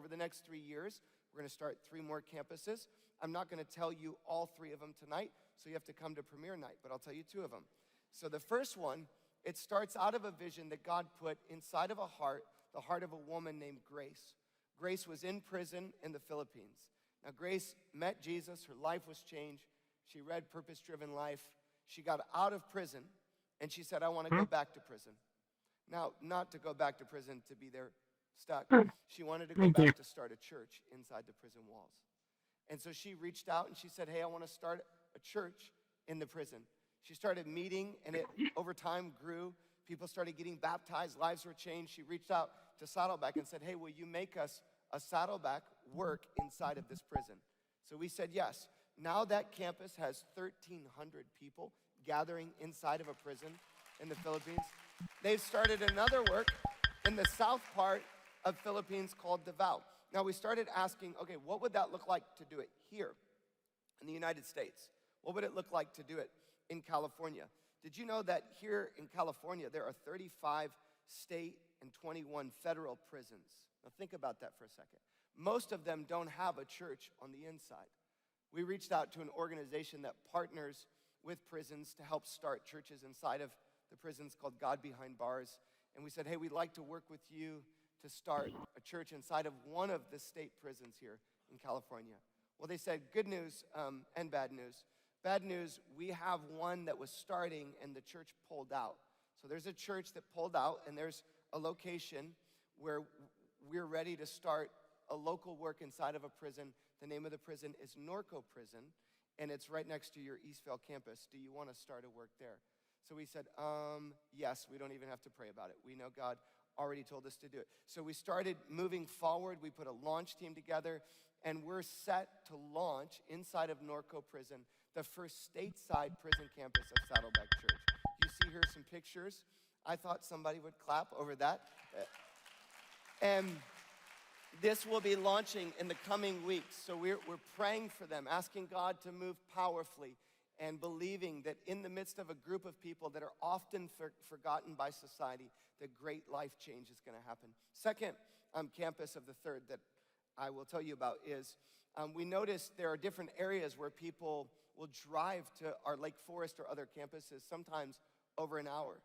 over the next 3 years, we're going to start 3 more campuses. I'm not going to tell you all 3 of them tonight, so you have to come to premiere night, but I'll tell you 2 of them. So the first one, it starts out of a vision that God put inside of a heart, the heart of a woman named Grace. Grace was in prison in the Philippines. Now, Grace met Jesus. Her life was changed. She read Purpose-Driven Life. She got out of prison, and she said, I want to go back to prison. Now, not to go back to prison to be there stuck. She wanted to go back to start a church inside the prison walls. And so she reached out, and she said, hey, I want to start a church in the prison. She started meeting, and it over time grew. People started getting baptized. Lives were changed. She reached out to Saddleback and said, hey, will you make us a Saddleback work inside of this prison? So we said yes. Now that campus has 1,300 people gathering inside of a prison in the Philippines. They've started another work in the south part of Philippines called Davao. Now we started asking, okay, what would that look like to do it here in the United States? What would it look like to do it in California? Did you know that here in California, there are 35 state and 21 federal prisons? Now think about that for a second. Most of them don't have a church on the inside. We reached out to an organization that partners with prisons to help start churches inside of the prisons called God Behind Bars. And we said, hey, we'd like to work with you to start a church inside of one of the state prisons here in California. Well, they said good news and bad news. Bad news, we have one that was starting and the church pulled out. So there's a church that pulled out, and there's a location where we're ready to start a local work inside of a prison. The name of the prison is Norco Prison, and it's right next to your Eastvale campus. Do you want to start a work there? So we said, yes, we don't even have to pray about it. We know God already told us to do it. So we started moving forward. We put a launch team together, and we're set to launch inside of Norco Prison, the first stateside prison campus of Saddleback Church. You see here some pictures. I thought somebody would clap over that. And this will be launching in the coming weeks. So we're praying for them, asking God to move powerfully, and believing that in the midst of a group of people that are often forgotten by society, that great life change is going to happen. Second campus of the third that I will tell you about is we noticed there are different areas where people will drive to our Lake Forest or other campuses, sometimes over an hour.